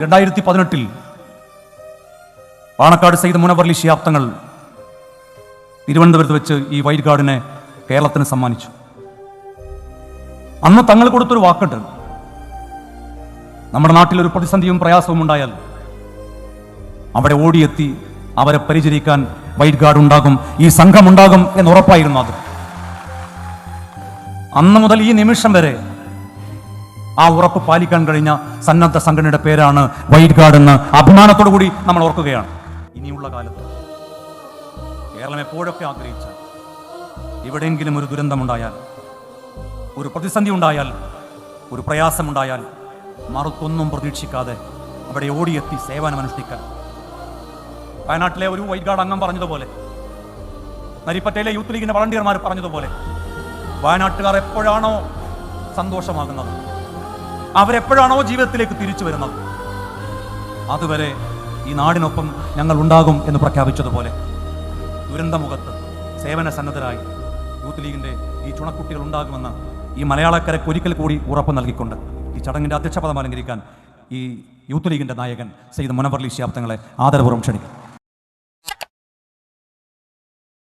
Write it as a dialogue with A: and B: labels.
A: 2018 പാണക്കാട് സയ്യിദ് മുനവ്വർ ശിഹാബ് തങ്ങൾ തിരുവനന്തപുരത്ത് വെച്ച് ഈ വൈറ്റ് ഗാർഡിനെ കേരളത്തിന് സമ്മാനിച്ചു. അന്ന് തങ്ങൾ കൊടുത്തൊരു വാക്കുണ്ട്, നമ്മുടെ നാട്ടിലൊരു പ്രതിസന്ധിയും പ്രയാസവും ഉണ്ടായാൽ അവിടെ ഓടിയെത്തി അവരെ പരിചരിക്കാൻ വൈറ്റ് ഗാർഡ് ഉണ്ടാകും, ഈ സംഘം ഉണ്ടാകും എന്ന് ഉറപ്പായിരുന്നു. അത് അന്ന് മുതൽ ഈ നിമിഷം വരെ ആ ഉറപ്പ് പാലിക്കാൻ കഴിഞ്ഞ സന്നദ്ധ സംഘടനയുടെ പേരാണ് വൈറ്റ് ഗാർഡ് എന്ന് അഭിമാനത്തോടു കൂടി നമ്മൾ ഓർക്കുകയാണ്. ഇനിയുള്ള കാലത്ത് കേരളം എപ്പോഴൊക്കെ ആഗ്രഹിച്ച എവിടെയെങ്കിലും ഒരു ദുരന്തമുണ്ടായാൽ, ഒരു പ്രതിസന്ധി ഉണ്ടായാൽ, ഒരു പ്രയാസമുണ്ടായാൽ മറുത്തൊന്നും പ്രതീക്ഷിക്കാതെ അവിടെ ഓടിയെത്തി സേവനമനുഷ്ഠിക്കാൻ വയനാട്ടിലെ ഒരു വൈറ്റ് ഗാർഡ് അംഗം പറഞ്ഞതുപോലെ, നരിപ്പറ്റയിലെ യൂത്ത് ലീഗിന്റെ വളണ്ടിയർമാർ പറഞ്ഞതുപോലെ, വയനാട്ടുകാർ എപ്പോഴാണോ സന്തോഷമാകുന്നത്, അവരെപ്പോഴാണോ ജീവിതത്തിലേക്ക് തിരിച്ചു വരുന്നത്, അതുവരെ ഈ നാടിനൊപ്പം ഞങ്ങൾ ഉണ്ടാകും എന്ന് പ്രഖ്യാപിച്ചതുപോലെ ദുരന്തമുഖത്ത് സേവന സന്നദ്ധരായി യൂത്ത് ലീഗിന്റെ ഈ ചുണക്കുട്ടികൾ ഉണ്ടാകുമെന്ന് ഈ മലയാളക്കരയ്ക്ക് ഒരിക്കൽ കൂടി ഉറപ്പ് നൽകിക്കൊണ്ട് ഈ ചടങ്ങിന്റെ അധ്യക്ഷപദം അലങ്കരിക്കാൻ ഈ യൂത്ത് ലീഗിന്റെ നായകൻ സയ്യിദ് മുനവ്വർ ശിഹാബ് തങ്ങളെ ആദരപൂർവ്വം ക്ഷണിക്കും.